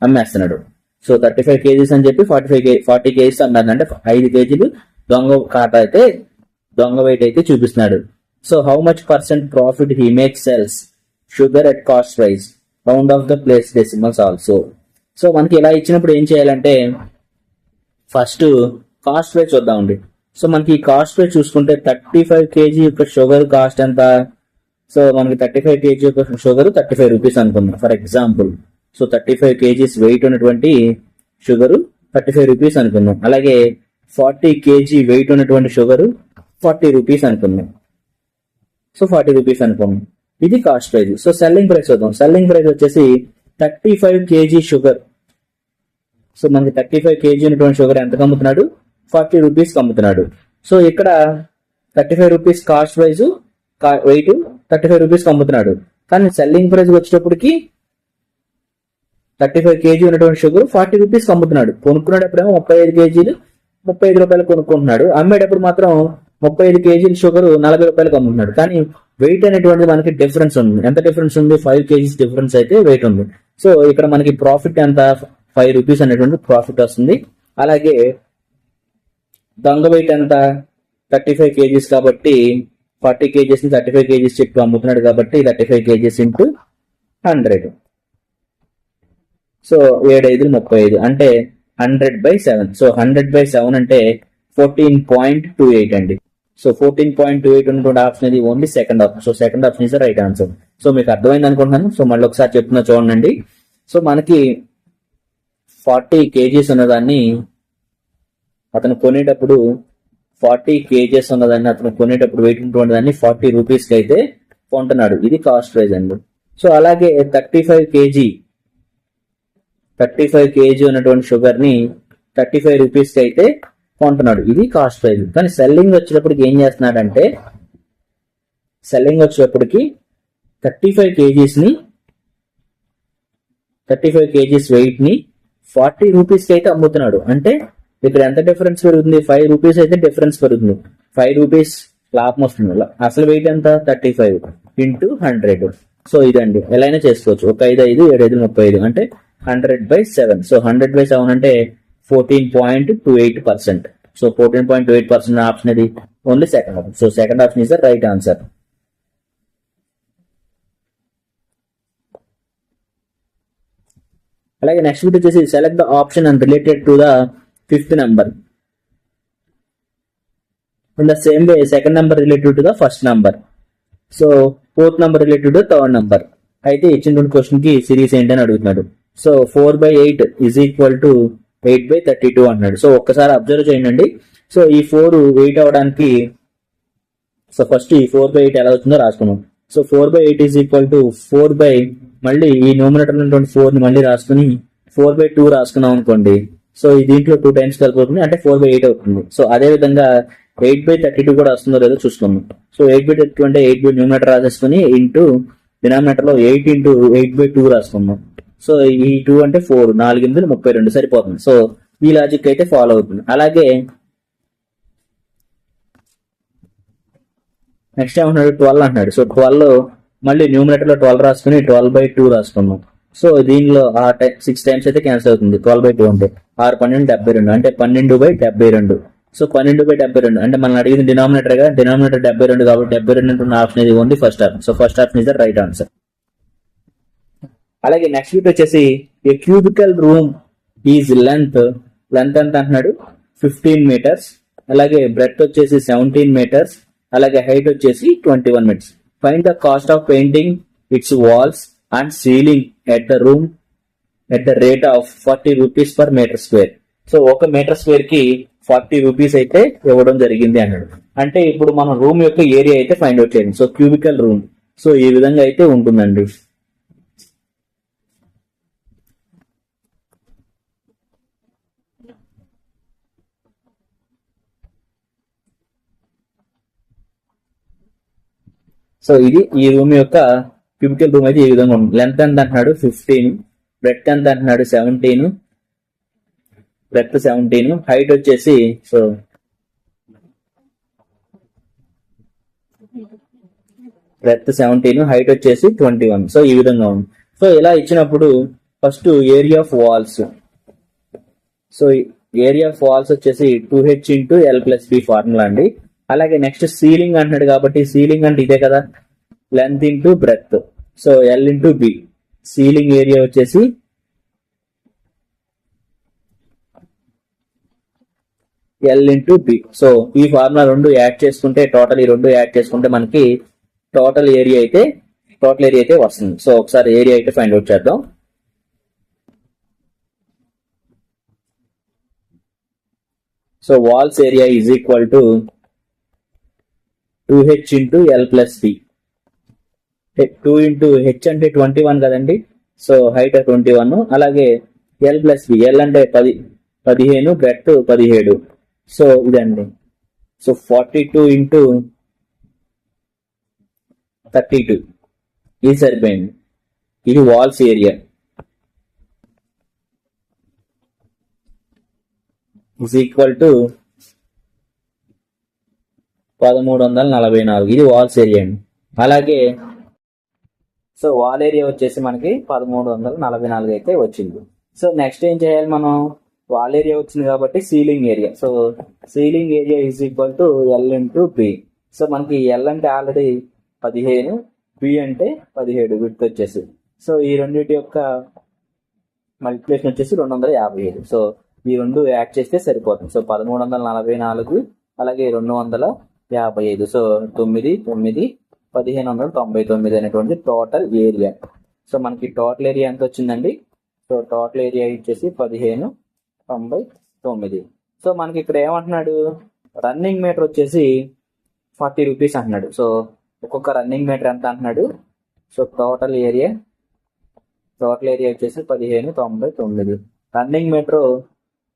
అమ్మేస్తున్నాడు. సో 35 kgs అని చెప్పి 40 kgs అన్నారు. అంటే 5 kg దొంగ కాట అయితే దొంగ వెయిట్ అయితే చూపిస్తున్నాడు. So how much % profit he make cells sugar at cost price round of the place decimals also. So మనకి ఇలా ఇచ్చినప్పుడు ఏం చేయాలంటే ఫస్ట్ కాస్ట్ ప్రైస్ చూద్దామండి. సో మనకి కాస్ట్ ప్రైస్ చూసుకుంటే 35 kg యొక్క షుగర్ కాస్ట్ ఎంత? సో మనకి 35 kg యొక్క షుగర్ 35 రూపీస్ అనుకుందాం for example. So 35 kgs weight ఉన్నటువంటి షుగర్ 35 రూపీస్ అనుకుందాం. అలాగే 40 kg వెయిట్ ఉన్నటువంటి షుగర్ 40 రూపీస్ అనుకుందాం. సో 40 రూపీస్ అనుకుందాం. ఇది cost price. So selling price చూద్దాం. సెల్లింగ్ ప్రైస్ వచ్చేసి 35 kg షుగర్. సో మనకి 35 kg ఉన్నటువంటి షుగర్ ఎంతకు అమ్ముతున్నాడు? 40 రూపీస్ అమ్ముతున్నాడు. సో ఇక్కడ 35 rupees cost price, weight 35 rupees అమ్ముతున్నాడు. కానీ సెల్లింగ్ ప్రైస్ వచ్చేటప్పటికి 35 kg ఉన్నటువంటి షుగర్ 40 రూపీస్ అమ్ముతున్నాడు. కొనుక్కునేటప్పుడేమో 35 kgలు 35 రూపాయలు కొనుక్కుంటున్నాడు. అమ్మేటప్పుడు మాత్రం 35 kgల షుగర్ 40 రూపాయలకు అమ్ముతున్నాడు. కానీ వెయిట్ అనేటువంటిది మనకి డిఫరెన్స్ ఉంది. ఎంత డిఫరెన్స్ ఉంది? 5 kgs డిఫరెన్స్ అయితే వెయిట్ ఉంది. సో ఇక్కడ మనకి ప్రాఫిట్ ఎంత? 5 రూపీస్ అనేటువంటి ప్రాఫిట్ వస్తుంది. అలాగే దొంగ వెయిట్ ఎంత? 35 kgs కాబట్టి 40 kgs ని 35 kgs చెప్పి అమ్ముతున్నాడు కాబట్టి 35 kgs ఇంటూ 100. సో 7×5 అంటే 100/7. సో 100/7 అంటే 14.28 అండి. సో 14.28 ఉన్నటువంటి ఆప్షన్ ఇది only second option. So second option is the right answer. So మీకు అర్థమైంది అనుకుంటున్నాను. సో మళ్ళీ ఒకసారి చెప్తున్నా చూడండి. సో మనకి 40 kgs ఉన్నదాన్ని అతను కొనేటప్పుడు 40 kgs ఉన్నదాన్ని అతను కొనేటప్పుడు వెయిట్ ఉన్నటువంటి దాన్ని 40 రూపీస్ కి అయితే కొంటున్నాడు. ఇది కాస్ట్ ప్రైస్ అండి. సో అలాగే 35 kg ఉన్నటువంటి షుగర్ ని 35 రూపీస్ కి అయితే కొంటున్నాడు. ఇది కాస్ట్ ప్రైస్. కానీ సెల్లింగ్ వచ్చేటప్పటికి ఏం చేస్తున్నాడంటే సెల్లింగ్ వచ్చేటప్పటికి 35 kgs వెయిట్ ని 40 రూపీస్ కి అయితే అమ్ముతున్నాడు. అంటే ఇక్కడ ఎంత డిఫరెన్స్ పెరుగుతుంది? 5 రూపీస్ అయితే డిఫరెన్స్ పెరుగుతుంది. 5 రూపీస్ లాభం వస్తుంది. అసలు వెయిట్ ఎంత? 35 ఇంటూ 100. సో ఇదండి. ఎలా అయినా చేసుకోవచ్చు. 1 5 5 7 5 35 అంటే 100/7. సో 100/7 అంటే 14.28%. సో 14.28% ఆప్షన్ ఇది only second option. So second option is the right answer. అలాగే నెక్స్ట్ బిట్ వచ్చేసి select the option and related to the 5th number. In the same way, second number related to the first number. So 4th number related to the 3rd number. అయితే ఇచ్చిన question కి series ఏంటని అడుగుతున్నాడు. So 4/8 is equal to 8/32 అన్నాడు. So ఒక్కసారి observe చేయండి. So ఈ 4 8 అవడానికి సో ఫస్ట్ ఈ 4/8 ఎలా అవుతుందో రాసుకున్నాం. సో 4/8 is equal to 4 మళ్ళీ ఈ న్యూమరేటర్ ఉన్నటువంటి 4 ని మళ్ళీ రాసుకుని 4/2 రాసుకున్నాం అనుకోండి. సో దీంట్లో 2 టైమ్స్ కలిపి అంటే 4/8 అవుతుంది. సో అదే విధంగా 8/32 కూడా వస్తుందో లేదో చూసుకుందాం. సో 8/32 అంటే 8 న్యూమరేటర్ రాసేసుకుని ఇంటూ డినామినేటర్ లో 8 × 8/2 రాసుకుందాం. సో ఈ 2 అంటే 4 4 × 32 సరిపోతుంది. సో ఈ లాజిక్ అయితే ఫాలో అవుతుంది. అలాగే నెక్స్ట్ ఏమంటున్నాడు? 12 అంటున్నాడు. సో 12 మళ్ళీ న్యూమరేటర్ లో 12 రాసుకుని 12/2 రాసుకున్నాం. సో దీనిలో 6 టైమ్స్ అయితే క్యాన్సిల్ అవుతుంది. 12/2 అంటే 6 12 72 అంటే 12/72. సో 12/72 అంటే మనం అడిగింది డినామినేటర్ గా, డినామినేటర్ 72 కాబట్టి 72 ఆప్షన్ ఇది only first option. So first option is the right answer. అలాగే నెక్స్ట్ బిట్ వచ్చేసి ఏ క్యూబికల్ రూమ్ ఈజ్ లెంత్ ఎంత అంటున్నాడు? 15 meters. అలాగే బ్రెడ్త్ వచ్చేసి 17 meters. అలాగే హైట్ వచ్చేసి 21 meters. Find the cost of painting its walls and ceiling at the rate of 40 rupees per meter square. So 1 meter square కి 40 rupees అయితే ఇవ్వడం జరిగింది అన్నాడు. అంటే ఇప్పుడు మనం రూమ్ యొక్క ఏరియా అయితే ఫైండ్ అవుట్ చేయండి. సో క్యూబికల్ రూమ్ సో ఈ విధంగా అయితే ఉంటుందండి. సో ఇది ఈ రూమ్ యొక్క క్యూబికల్ రూమ్ అయితే ఈ విధంగా ఉంటుంది. లెంత్ ఎంత అంటున్నాడు? 15. బ్రెడ్త్ ఎంత అంటున్నాడు? 17. బ్రెడ్త్ 17. హైట్ వచ్చేసి సో బ్రెడ్త్ 17, హైట్ వచ్చేసి 21. సో ఈ విధంగా ఉంది. సో ఇలా ఇచ్చినప్పుడు first area of walls. So area of walls వచ్చేసి 2h × L+B ఫార్ములా అండి. అలాగే నెక్స్ట్ సీలింగ్ అంటున్నాడు కాబట్టి సీలింగ్ అంటే ఇదే కదా, length into breadth. So L into B. Ceiling area వచ్చేసి ఎల్ ఇంటూ బి. సో ఈ ఫార్ములా రెండు యాడ్ చేసుకుంటే టోటల్ ఈ రెండు యాడ్ చేసుకుంటే మనకి టోటల్ ఏరియా అయితే వస్తుంది. సో ఒకసారి ఏరియా అయితే ఫైండ్ అవుట్ చేద్దాం. So walls area is equal to 2h into L plus B. 2 into H అంటే 21 కదండి. సో హైట్ 21, అలాగే ఎల్ ప్లస్ బి. ఎల్ అంటే 15, బ్రెడ్త్ 17. సో ఇదండి. సో 42 ఇంటూ 32 ఇది సరిపోయింది. ఇది walls area is equal to 1344. ఇది వాల్స్ ఏరియా అండి. అలాగే సో వాల్ ఏరియా వచ్చేసి మనకి 1344 అయితే వచ్చింది. సో నెక్స్ట్ ఏం చేయాలి మనం? వాల్ ఏరియా వచ్చింది కాబట్టి ceiling area. So ceiling area is equal to L into B. So మనకి ఎల్ అంటే ఆల్రెడీ 15, బి అంటే 17 విడ్త్ వచ్చేసి. సో ఈ రెండింటి యొక్క మల్టిప్లికేషన్ వచ్చేసి 255. సో ఈ రెండు యాడ్ చేస్తే సరిపోతుంది. సో 1344 అలాగే 255. సో 9, 9, 1599 అనేటువంటి టోటల్ ఏరియా. సో మనకి టోటల్ ఏరియా ఎంత వచ్చిందండి? సో టోటల్ ఏరియా వచ్చేసి 1599. సో మనకి ఇక్కడ ఏమంటున్నాడు? రన్నింగ్ మీటర్ వచ్చేసి 40 రూపీస్ అంటున్నాడు. సో ఒక్కొక్క రన్నింగ్ మీటర్ ఎంత అంటున్నాడు? సో టోటల్ ఏరియా వచ్చేసి 1599. రన్నింగ్ మీటర్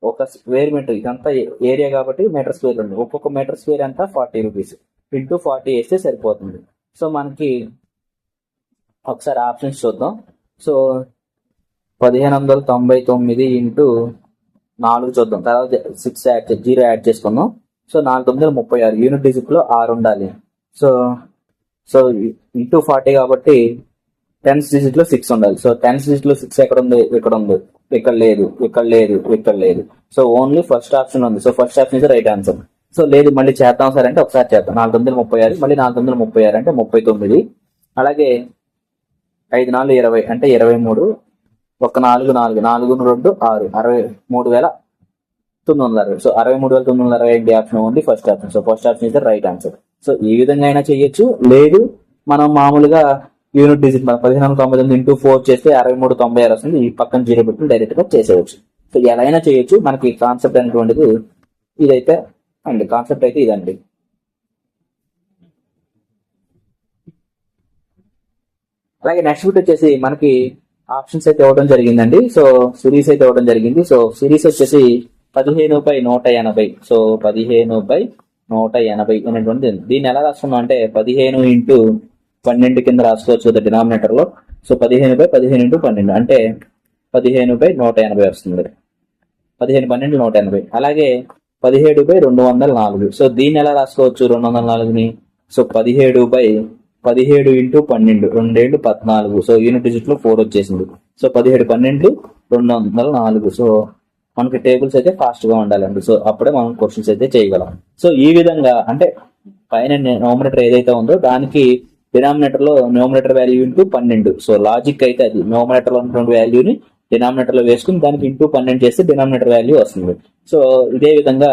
ఒక స్క్వేర్ మీటర్, ఇదంతా ఏరియా కాబట్టి మీటర్ స్క్వేర్ ఉంది. ఒక్కొక్క మీటర్ స్క్వేర్ అంతా 40 రూపీస్ ఇంటూ 40 వేస్తే సరిపోతుంది. సో మనకి ఒకసారి ఆప్షన్స్ చూద్దాం. సో 1599 ఇంటూ 4 చూద్దాం. తర్వాత 0 యాడ్ చేసుకుందాం. సో 4936. యూనిట్ డిజిట్ లో 6 ఉండాలి. సో ఇంటూ 40 కాబట్టి 10th డిజిట్ లో 6 ఉండాలి. సో 10th డిజిట్ లో 6 ఎక్కడ ఉంది? ఇక్కడ ఉంది. ఇక్కడ లేదు. సో ఓన్లీ ఫస్ట్ ఆప్షన్ ఉంది. So first option is right answer. So లేదు మళ్ళీ చేద్దాం సార్ అంటే ఒకసారి చేద్దాం. 436 మళ్ళీ 436 అంటే 39. అలాగే 5 4 20 అంటే 23. 1 4 4 4 2 6 63,960. సో 63,960 ఆప్షన్ ఉంది first option. So first option is right answer. So ఈ విధంగా అయినా చేయొచ్చు. లేదు మనం మామూలుగా యూనిట్ డిజిట్ 1599 ఇంటూ 4 చేస్తే 63,96 వస్తుంది. ఈ పక్కన 0 పెట్టి డైరెక్ట్ గా చేసేవచ్చు. సో ఎలా అయినా చేయొచ్చు. మనకి కాన్సెప్ట్ అనేటువంటిది ఇదైతే అండి. కాన్సెప్ట్ అయితే ఇదండి. అలాగే నెక్స్ట్ బిట్ వచ్చేసి మనకి ఆప్షన్స్ అయితే ఇవ్వడం జరిగిందండి. సో సిరీస్ అయితే ఇవ్వడం జరిగింది. సో సిరీస్ వచ్చేసి 15/180. సో 15/180 అనేటువంటి దీన్ని ఎలా రాసుకున్నాం అంటే 15 ఇంటూ 12 కింద రాసుకోవచ్చు కదా డినామినేటర్ లో. సో 15/15 ఇంటూ 12 అంటే 15/180 వస్తుంది. 15 12 180. అలాగే 17/204. సో దీన్ని ఎలా రాసుకోవచ్చు 204ని? So 17/17 into 12 2 14. So unit digit లో 4 వచ్చేసింది. సో 17 12 204. సో మనకి టేబుల్స్ అయితే ఫాస్ట్ గా ఉండాలండి. సో అప్పుడే మనం క్వశ్చన్స్ అయితే చేయగలం. సో ఈ విధంగా అంటే పైన న్యూమరేటర్ ఏదైతే ఉందో దానికి డినామినేటర్ లో numerator value into 12. So logic అయితే అది న్యూమరేటర్ లో ఉన్నటువంటి వాల్యూని డినామినేటర్ లో వేసుకుని దానికి ఇంటూ 12 చేస్తే డినామినేటర్ వాల్యూ వస్తుంది. సో ఇదే విధంగా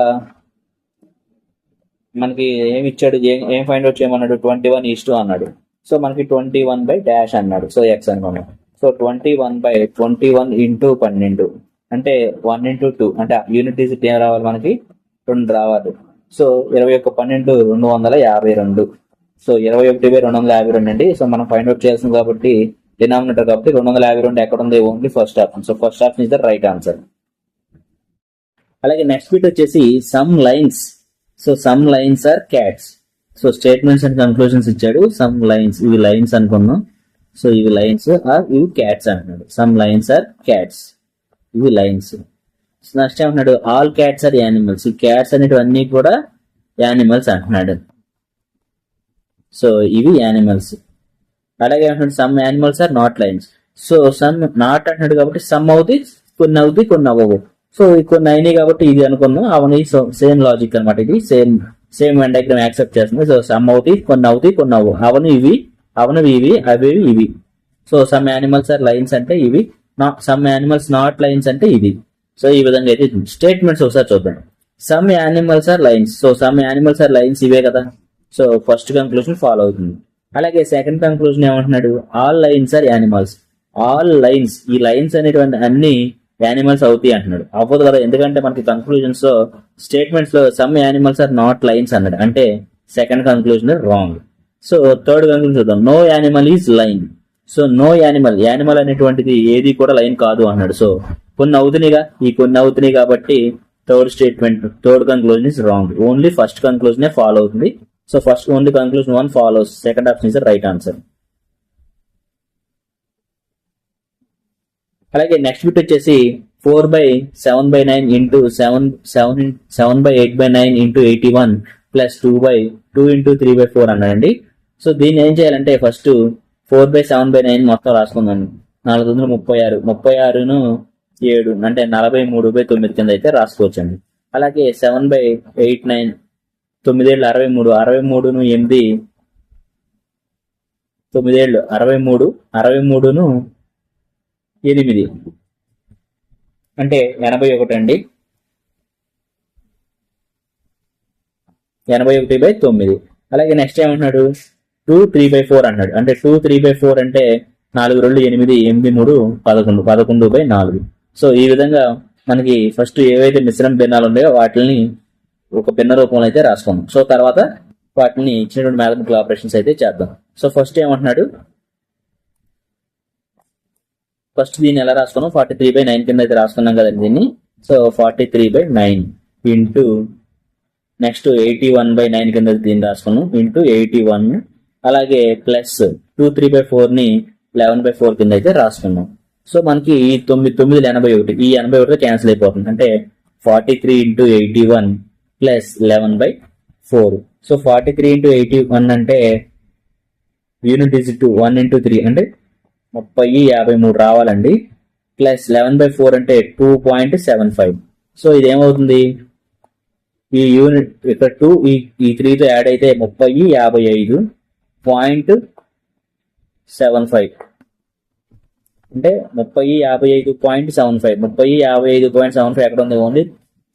మనకి ఏమి ఇచ్చాడు? ఏం ఫైండ్ అవుట్ చేయమన్నాడు? 21:2 అన్నాడు. సో మనకి 21/- అన్నాడు. సో ఎక్స్ అనుకున్నాం. సో 21/21 ఇంటూ 12 అంటే 1 ఇంటూ 2 అంటే యూనిట్ డిజిట్ ఏం రావాలి మనకి? 2 రావాలి. సో 21/12 252. సో 21/252 అండి. సో మనం ఫైండ్ అవుట్ చేయాల్సింది కాబట్టి డినామినేటర్ కాబట్టి 252 ఎక్కడ ఉంది? Only first option. So first option is the right answer. అలాగే నెక్స్ట్ బిట్ వచ్చేసి some lions. So some lions are cats. So statements and conclusions ఇచ్చాడు. సమ్ లైన్స్, ఇవి లైన్స్ అనుకున్నాం. సో ఇవి లైన్స్ ఆర్ ఇవి క్యాట్స్ అంటున్నాడు. సమ్ లైన్స్ ఆర్ క్యాట్స్, ఇవి lions. Next ఏమంటున్నాడు? All cats are animals. ఈ క్యాట్స్ అనేటివన్నీ కూడా యానిమల్స్ అంటున్నాడు. సో ఇవి యానిమల్స్. అలాగే ఏమంటున్నాడు? Some animals are not lines. So some not అంటున్నాడు కాబట్టి సమ్ అవుతాయి, కొన్ని అవుతాయి, కొన్ని అవ్వవు. సో కొన్ని అయినాయి కాబట్టి ఇది అనుకున్నాం, అవని. సో సేమ్ లాజిక్ అనమాట. ఇది సేమ్ వెన్ డయాగ్రామ్ యాక్సెప్ట్ చేస్తుంది. సో సమ్ అవుతాయి, కొన్ని అవుతాయి, కొన్ని అవ్వవు. అవను ఇవి, అవను ఇవి, అవి ఇవి. So some animals are lions అంటే ఇవి, సమ్ యానిమల్స్ నాట్ లైన్స్ అంటే ఇది. సో ఈ విధంగా అయితే స్టేట్మెంట్స్ ఒకసారి చూద్దాం. Some animals are lions, so some animals are lions ఇవే కదా. సో ఫస్ట్ కంక్లూజన్ ఫాలో అవుతుంది. అలాగే సెకండ్ కంక్లూజన్ ఏమంటున్నాడు, all lions are animals. All lions, ఈ లైన్స్ అనేటువంటి అన్ని యానిమల్స్ అవుతాయి అంటున్నాడు. అవ్వదు కదా, ఎందుకంటే మనకి కన్క్లూజన్స్ లో స్టేట్మెంట్స్ లో some animals are not lions అన్నాడు, అంటే second conclusion wrong. So third conclusion చూద్దాం. No animal is lion. So no animal, animal అనేటువంటిది ఏది కూడా లైన్ కాదు అన్నాడు. సో కొన్ని అవుతున్నాయిగా, ఈ కొన్ని అవుతున్నాయి కాబట్టి third statement, third conclusion is wrong. Only first conclusion follow అవుతుంది. So first only conclusion 1 follows, second option is the right answer. అలాగే నెక్స్ట్ బిట్ వచ్చేసి 4/7/9 ఇంటూ 7/8/9 ఇంటూ 81 ప్లస్ 2/2 ఇంటూ 3/4 అన్నాడండి. సో దీన్ని ఏం చేయాలంటే ఫస్ట్ 4/7/9 మొత్తం రాసుకుందాం. 436, 36ను 7 అంటే 43/9 కింద అయితే రాసుకోవచ్చండి. అలాగే 7/8/9, 9 63, 63ను 8, 9 63, 63ను 8 అంటే 81 అండి. 81/9. అలాగే నెక్స్ట్ ఏమంటున్నాడు, 2 3/4 అన్నాడు. అంటే 2 3/4 అంటే 4 2 8, 8 3 11, 11/4. సో ఈ విధంగా మనకి ఫస్ట్ ఏవైతే మిశ్రమ భిన్నాలు ఉన్నాయో వాటిని ఒక భిన్న రూపంలో అయితే రాసుకున్నాం. సో తర్వాత వాటిని ఇచ్చినటువంటి మ్యాథమెటికల్ ఆపరేషన్స్ అయితే చేద్దాం. సో ఫస్ట్ ఏమంటున్నాడు, ఫస్ట్ దీన్ని ఎలా రాసుకున్నాం, 43/9 కింద అయితే రాసుకున్నాం కదండి దీన్ని. సో 43/9 ఇంటూ నెక్స్ట్ 81/9 కింద దీన్ని రాసుకున్నాం ఇంటూ 81, అలాగే ప్లస్ 2 3/4ని 11/4 కింద అయితే రాసుకున్నాం. సో మనకి 9 9 81, ఈ 81 క్యాన్సిల్ అయిపోతుంది. అంటే 43 ఇంటూ 81 ప్లస్ 11/4. సో 43 ఇంటూ 81 అంటే యూనిట్ డిజిట్ 1 ఇంటూ 3 అంటే 53 రావాలండి. ప్లస్ 11/4 అంటే 2.75. సో ఇది ఏమవుతుంది, ఈ యూనిట్ ఇక్కడ 2 ఈ 3తో యాడ్ అయితే 55.75 అంటే 55.75. 55.75 ఎక్కడ ఉంది, only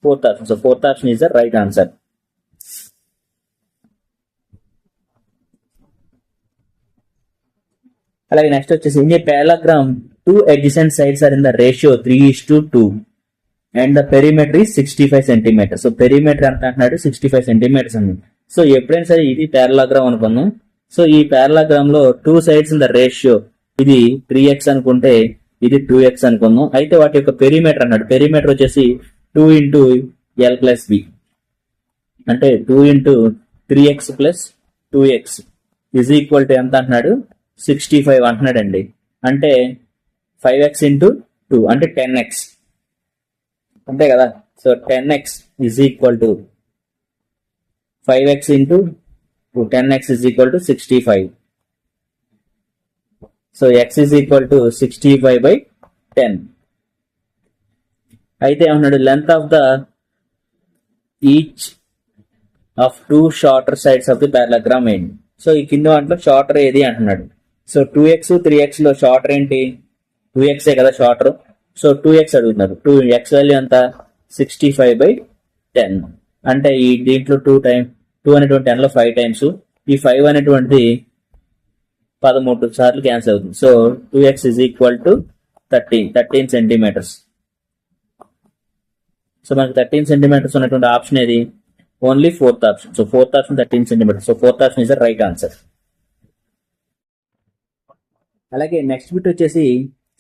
fourth option. So fourth option is the right answer. అలాగే నెక్స్ట్ వచ్చేసి in a పారాగ్రామ్ 2 adjacent sides are in the ratio 3:2 and the perimeter is 65 centimeters. So perimeter ఎంత అంటున్నాడు, 65 centimeters అండి. సో ఎప్పుడైనా సరే ఇది పారాగ్రామ్ అనుకుందాం. సో ఈ పారాగ్రామ్ లో 2 sides in the ratio, ఇది 3x అనుకుంటే ఇది 2x అనుకుందాం. అయితే వాటి యొక్క పెరిమీటర్ అన్నాడు. పెరిమీటర్ వచ్చేసి 2 ఇంటూ L ప్లస్ బి అంటే 2 into 3x plus 2x is equal to ఎంత అంటున్నాడు, 65 అంటున్నాడండి. అంటే 5x ఇంటూ 2 అంటే 10x అంతే కదా. So 10x is equal to 5x into 10x is equal to 65. So x is equal to 65/10. అయితే ఏమన్నాడు, length of the each of 2 shorter sides of the parallelogram ఏంటి. సో ఈ కింద దాంట్లో షార్టర్ ఏది అంటున్నాడు. సో 2x 3x లో shorter ఏంటి, 2x కదా షార్టర్. సో 2x అడుగుతున్నారు. 2x వాల్యూ ఎంత, 65/10. అంటే ఈ దీంట్లో 2 అనేటువంటి 10 లో 5 టైమ్స్, ఈ 5 అనేటువంటిది 13 సార్లు క్యాన్సిల్ అవుతుంది. So 2x is equal to 13 centimetres. So మనకి 13 సెంటీమీటర్స్ ఉన్నటువంటి ఆప్షన్ ఏది, only fourth option. So fourth option 13 centimetres. So fourth option is the right answer. అలాగే నెక్స్ట్ బిట్ వచ్చేసి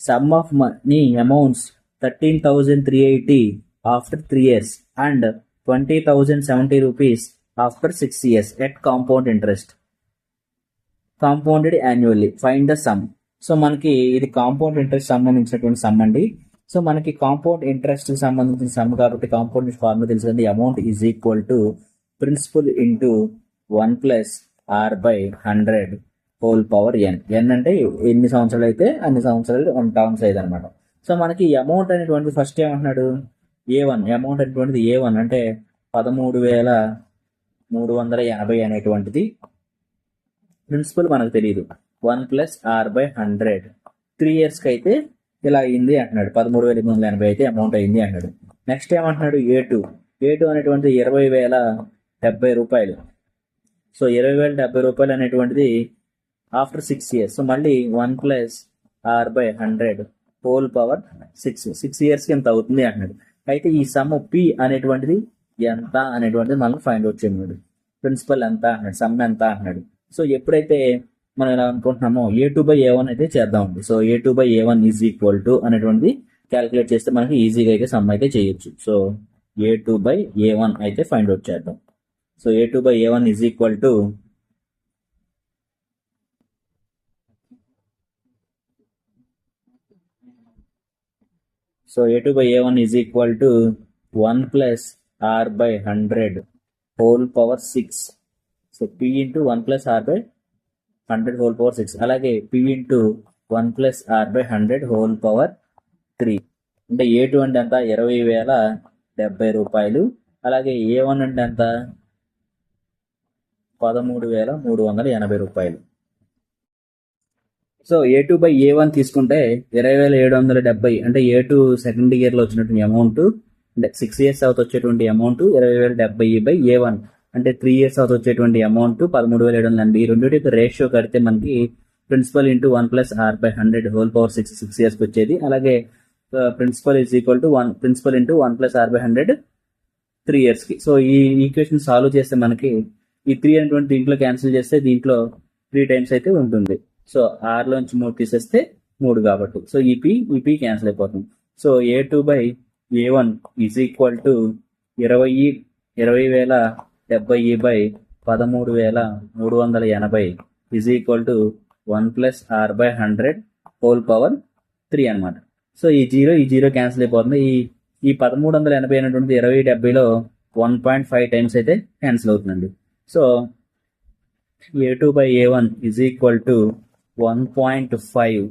sum of money amounts 13,380 after 3 years and 20,070 rupees after 6 years at compound interest compounded annually, find the sum. So మనకి ఇది compound interest సంబంధించినటువంటి sum అండి. So మనకి compound interest సంబంధించిన sum కాబట్టి compound formula తెలుసు కదా, amount is equal to principal into 1 plus r by 100 whole power n. n అంటే ఎన్ని సంవత్సరాలు అయితే అన్ని సంవత్సరాలు 1 టర్మ్స్ అయితే అనమాట. సో మనకి అమౌంట్ అనేటువంటి ఫస్ట్ ఏమంటున్నాడు, A1 అమౌంట్ అనేటువంటిది A1 అంటే 13,380 అనేటువంటిది ప్రిన్సిపల్ మనకు తెలియదు. 1 ప్లస్ ఆర్ బై 100. 3 years కి అయితే ఇలా అయింది అంటున్నాడు. 13,880 అయితే అమౌంట్ అయింది అంటున్నాడు. నెక్స్ట్ ఏమంటున్నాడు, ఏ టూ అనేటువంటిది 20,070 రూపాయలు. సో 20,070 రూపాయలు అనేటువంటిది ఆఫ్టర్ 6 years. సో మళ్ళీ 1 plus R by 100 whole power 6 years కి ఎంత అవుతుంది అంటున్నాడు. అయితే ఈ సమ్ పి అనేటువంటిది ఎంత అనేటువంటిది మనం ఫైండ్ అవుట్ చేయమన్నాడు. ప్రిన్సిపల్ ఎంత అన్నాడు, సమ్ ఎంత అన్నాడు. సో ఎప్పుడైతే మనం ఎలా అనుకుంటున్నామో A2/A1 అయితే చేద్దామండి. So A2/A1 is equal to అనేటువంటిది క్యాలిక్యులేట్ చేస్తే మనకి ఈజీగా అయితే సమ్ అయితే చేయొచ్చు. సో A2/A1 అయితే ఫైండ్ అవుట్ చేద్దాం. So A2/A1 is equal to A2/A1 is equal to 1 plus R by 100 whole power 6. So P into 1 plus R by 100 whole power 6. అలాగే P into 1 plus R by 100 whole power 3. అంటే A2 అంటే ఎంత, 20,070 రూపాయలు. అలాగే A1 అంటే ఎంత, 13,380 రూపాయలు. So A2/A1 తీసుకుంటే 20,770 అంటే A2 సెకండ్ ఇయర్ లో వచ్చినటువంటి అమౌంట్, అంటే 6 years అవుతూ వచ్చేటువంటి అమౌంట్ 20,070/A1 అంటే 3 years అవుతూ వచ్చేటువంటి అమౌంట్ 13,780. ఈ రెండింటి రేషియో కడితే మనకి principal into 1 plus R by 100 whole power 6 years కి వచ్చేది. అలాగే principal is equal to principal into 1 plus R by 100 3 years కి. సో ఈ ఈక్వేషన్ సాల్వ్ చేస్తే మనకి ఈ 3 అనేటువంటి దీంట్లో క్యాన్సిల్ చేస్తే దీంట్లో 3 times అయితే ఉంటుంది. సో ఆర్ లోంచి 3 తీసేస్తే 3 కాబట్టి సో ఈ పి క్యాన్సిల్ అయిపోతుంది. So A2/A1 is equal to 20,070/13,380 is equal to 1 plus R by 100 whole power 3 అనమాట. సో ఈ జీరో క్యాన్సిల్ అయిపోతుంది. ఈ 1380 అనేటువంటిది 2070లో 1.5 times అయితే క్యాన్సిల్ అవుతుందండి. So A2/A1 is equal to 1.5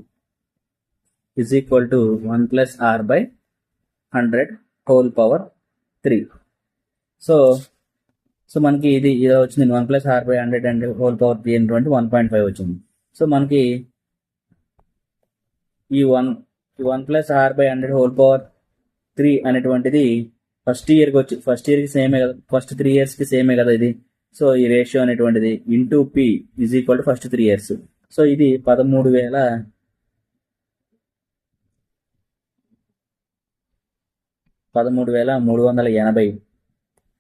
is equal to 1 plus R by 100 whole power 3. So మనకి ఇది వచ్చింది 1 plus R by 100 and whole power 3 అనేటువంటి 1.5 వచ్చింది. సో మనకి ఈ 1 plus R by 100 whole power 3 అనేటువంటిది ఫస్ట్ ఇయర్కి సేమే కదా, ఫస్ట్ 3 years కి సేమే కదా ఇది. సో ఈ రేషియో అనేటువంటిది into P is equal to first 3 years. So ఇది 13,380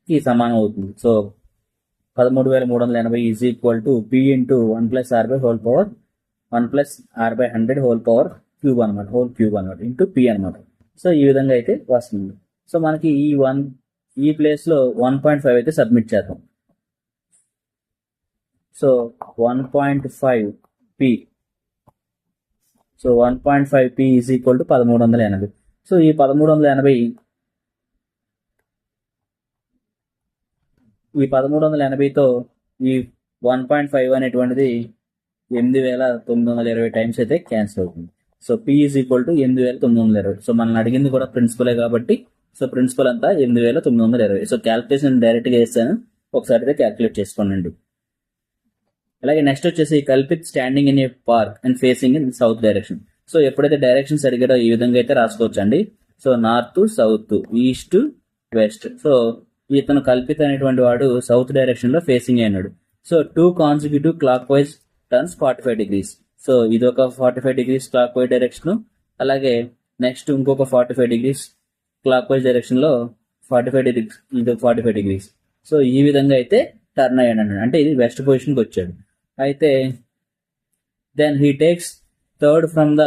కి సమానం అవుతుంది. So 13,380 is equal to P into 1 plus R by whole power 1 plus R by 100 whole power cube అనమాట, హోల్ క్యూబ్ అనమాట, ఇంటూ పి అనమాట. So ఈ విధంగా అయితే వస్తుంది. సో మనకి ఈ ప్లేస్ లో 1.5 అయితే సబ్మిట్ చేద్దాం. So 1.5 P. So 1.5 P is equal to 1380. So ఈ 1380తో ఈ 1.5 అనేటువంటిది 8,920 times అయితే క్యాన్సిల్ అవుతుంది. So P is equal to 8,920. So మనం అడిగింది కూడా ప్రిన్సిపలే కాబట్టి సో ప్రిన్సిపల్ అంతా 8,920. సో క్యాల్కులేషన్ డైరెక్ట్ గా వేస్తాను, ఒకసారి అయితే క్యాల్కులేట్ చేసుకోండి. అలాగే నెక్స్ట్ వచ్చేసి Kalpit standing in a park and facing in south direction. So ఎప్పుడైతే డైరెక్షన్స్ అడిగారో ఈ విధంగా అయితే రాసుకోవచ్చు అండి. So north, south, east, west. So ఇతను కల్పిత్ అనేటువంటి వాడు సౌత్ డైరెక్షన్ లో ఫేసింగ్ అయినాడు. So 2 consecutive clockwise turns 45 degrees. So ఇది ఒక 45 degrees క్లాక్ వైజ్ డైరెక్షన్, అలాగే నెక్స్ట్ ఇంకొక 45 degrees క్లాక్ వైజ్ డైరెక్షన్ లో 45 degrees, ఇది 45 degrees. సో ఈ విధంగా అయితే టర్న్ అయ్యాడు అన్నాడు, అంటే ఇది వెస్ట్ పొజిషన్ కి వచ్చాడు. అయితే then he takes third from the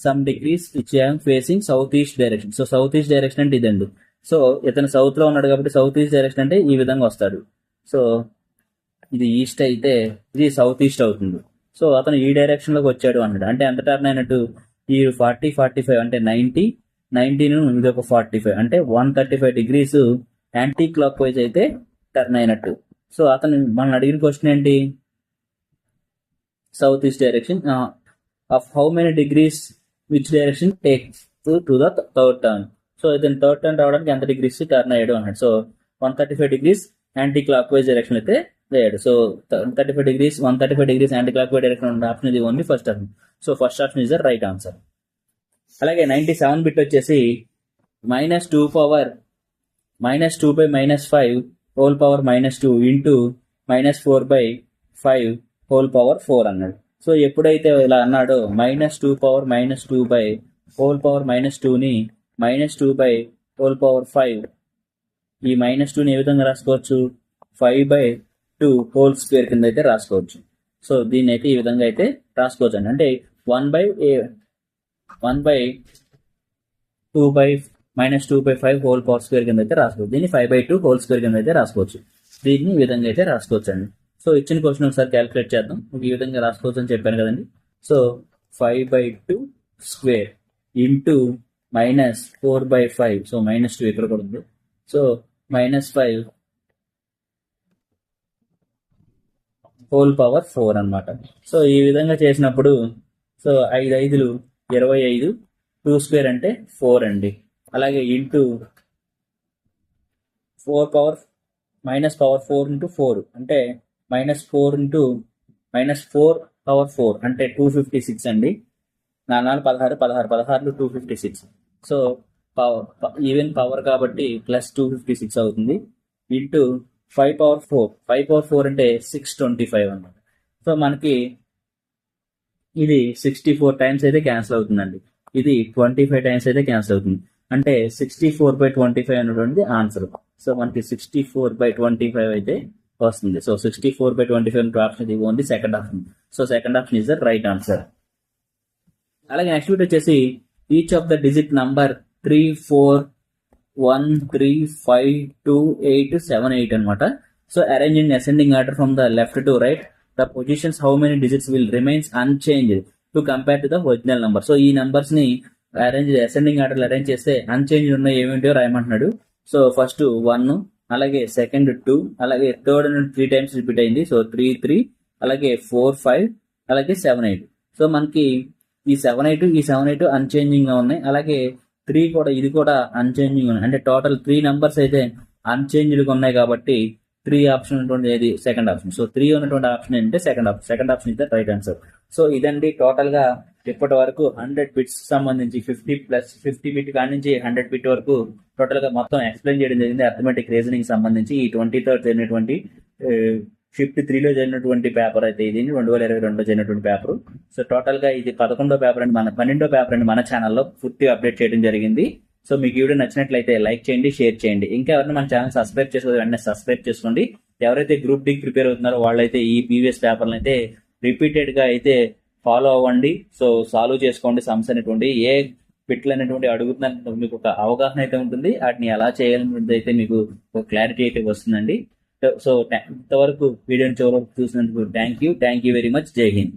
sum degrees which I'm facing south east direction. So south east direction అంటే ఇదండి. సో ఇతను సౌత్ లో ఉన్నాడు కాబట్టి సౌత్ ఈస్ట్ డైరెక్షన్ అంటే ఈ విధంగా వస్తాడు. సో ఇది ఈస్ట్ అయితే ఇది సౌత్ ఈస్ట్ అవుతుంది. సో అతను ఈ డైరెక్షన్ లోకి వచ్చాడు అన్నాడు, అంటే ఎంత టర్న్ అయినట్టు, ఈ 40, 45 అంటే 90 ఇది ఒక 45 అంటే 135 degrees యాంటీ క్లాక్ వైజ్ అయితే టర్న్ అయినట్టు. సో అతను మనం అడిగిన క్వశ్చన్ ఏంటి, south east direction of how many degrees which direction takes to the third turn. So ఇతను థర్డ్ టర్న్ రావడానికి ఎంత డిగ్రీస్ టర్న్ అయ్యాడు అన్నాడు. So 135 degrees anti clock wise direction అయితే లేడు. So 35 degrees 135 degrees anti clock wise direction ఉన్న option ఇది only first option. So first option is the right answer. అలాగే 97 బిట్ వచ్చేసి -2 power -2 by -5 whole power -2 into -4/5 whole power 4 అన్నాడు. So ఎప్పుడైతే ఇలా అన్నాడో -2 పవర్ -2 బై హోల్ పవర్ -2ని -2 by whole power 5, ఈ -2ని ఏ విధంగా రాసుకోవచ్చు, 5/2 హోల్ స్క్వేర్ కింద అయితే రాసుకోవచ్చు. సో దీన్ని అయితే ఈ విధంగా అయితే రాసుకోవచ్చు అండి. అంటే 1/2/-2/5 హోల్ పవర్ స్క్వేర్ కింద అయితే రాసుకోవచ్చు. దీన్ని 5/2 హోల్ స్క్వేర్ కింద అయితే రాసుకోవచ్చు. దీన్ని ఈ విధంగా అయితే రాసుకోవచ్చు అండి. సో ఇచ్చిన క్వశ్చన్ ఒకసారి క్యాలిక్యులేట్ చేద్దాం. ఈ విధంగా రాసుకోవచ్చు అని చెప్పాను కదండి. సో 5/2 స్క్వేర్ ఇంటూ -4/5, సో -2 ఇక్కడ కూడా ఉంది. సో -5 హోల్ పవర్ 4 అన్నమాట. సో ఈ విధంగా చేసినప్పుడు సో 5 5లు 25, 2 స్క్వేర్ అంటే 4 అండి. అలాగే ఇంటూ 4 పవర్ -పవర్ 4 ఇంటూ 4 అంటే -4 ఇంటూ -4 పవర్ 4 అంటే 256 అండి. 4 16 16 16 256. సో ఈవెన్ పవర్ కాబట్టి +256 అవుతుంది. ఇంటూ 5 పవర్ 4 అంటే 625 అన్నమాట. సో మనకి ఇది 64 టైమ్స్ అయితే క్యాన్సిల్ అవుతుందండి. ఇది 25 టైమ్స్ అయితే క్యాన్సిల్ అవుతుంది. అంటే 64/25 అనేటువంటి ఆన్సర్. సో మనకి 64/25 అయితే వస్తుంది. సో 64/25 ఆప్షన్ ఇది only second option. So second option is the right answer. అలాగే నెక్స్ట్ బిట్ వచ్చేసి each of the digit number 3 4 1 3 5 2 8 7 8 అనమాట. So arrange in ascending order from the left to right, the positions how many digits will remains unchanged to compare to the original number. So ఈ numbers ని ascending order arrange చేస్తే unchanged ఉన్న ఏమేంటో రాయమంటున్నాడు. So first 1, అలాగే second 2, అలాగే third 3 times repeat అయింది. So 3 3, అలాగే 4 5, అలాగే 7 8. So మనకి ఈ 7 8 అన్చేంజింగ్ గా ఉన్నాయి. అలాగే 3 కూడా, ఇది కూడా అన్చేంజింగ్ ఉన్నాయి. అంటే టోటల్ 3 నంబర్స్ అయితే అన్చేంజ్డ్ గా ఉన్నాయి కాబట్టి 3 ఆప్షన్ ఉన్నటువంటి ఏది సెకండ్ ఆప్షన్. సో 3 ఉన్నటువంటి ఆప్షన్ ఏంటంటే second option is the right answer. So ఇదండి టోటల్ గా ఇప్పటి వరకు 100 బిట్స్ సంబంధించి 50 బిట్ కాడి నుంచి 100 బిట్ వరకు టోటల్ గా మొత్తం ఎక్స్ప్లెయిన్ చేయడం జరిగింది. అర్థమెటిక్ రీజనింగ్ సంబంధించి ఈ 23rd జరిగినటువంటి షిఫ్ట్ 3లో జరిగినటువంటి పేపర్ అయితే ఇది 2022లో జరిగినటువంటి పేపర్. సో టోటల్ గా ఇది 11వ పేపర్ అండి, 12వ పేపర్ అండి మన ఛానల్లో పూర్తిగా అప్డేట్ చేయడం జరిగింది. సో మీకు వీడియో నచ్చినట్లయితే లైక్ చేయండి, షేర్ చేయండి. ఇంకా ఎవరైనా మన ఛానల్ సబ్స్క్రైబ్ చేసుకోవాలి వెంటనే సబ్స్క్రైబ్ చేసుకోండి. ఎవరైతే గ్రూప్ డి ప్రిపేర్ అవుతున్నారో వాళ్ళైతే ఈ ప్రీవియస్ పేపర్లు అయితే రిపీటెడ్ గా అయితే ఫాలో అవ్వండి. సో సాల్వ్ చేసుకోండి సమ్స్ అనేటువంటి ఏ బిట్లు అనేటువంటి అడుగుతున్న మీకు ఒక అవగాహన అయితే ఉంటుంది. వాటిని ఎలా చేయాలనేది అయితే మీకు ఒక క్లారిటీ అయితే వస్తుందండి. సో ఇంతవరకు వీడియోని చివరి వరకు చూసినందుకు థ్యాంక్ యూ వెరీ మచ్. జై హింద్.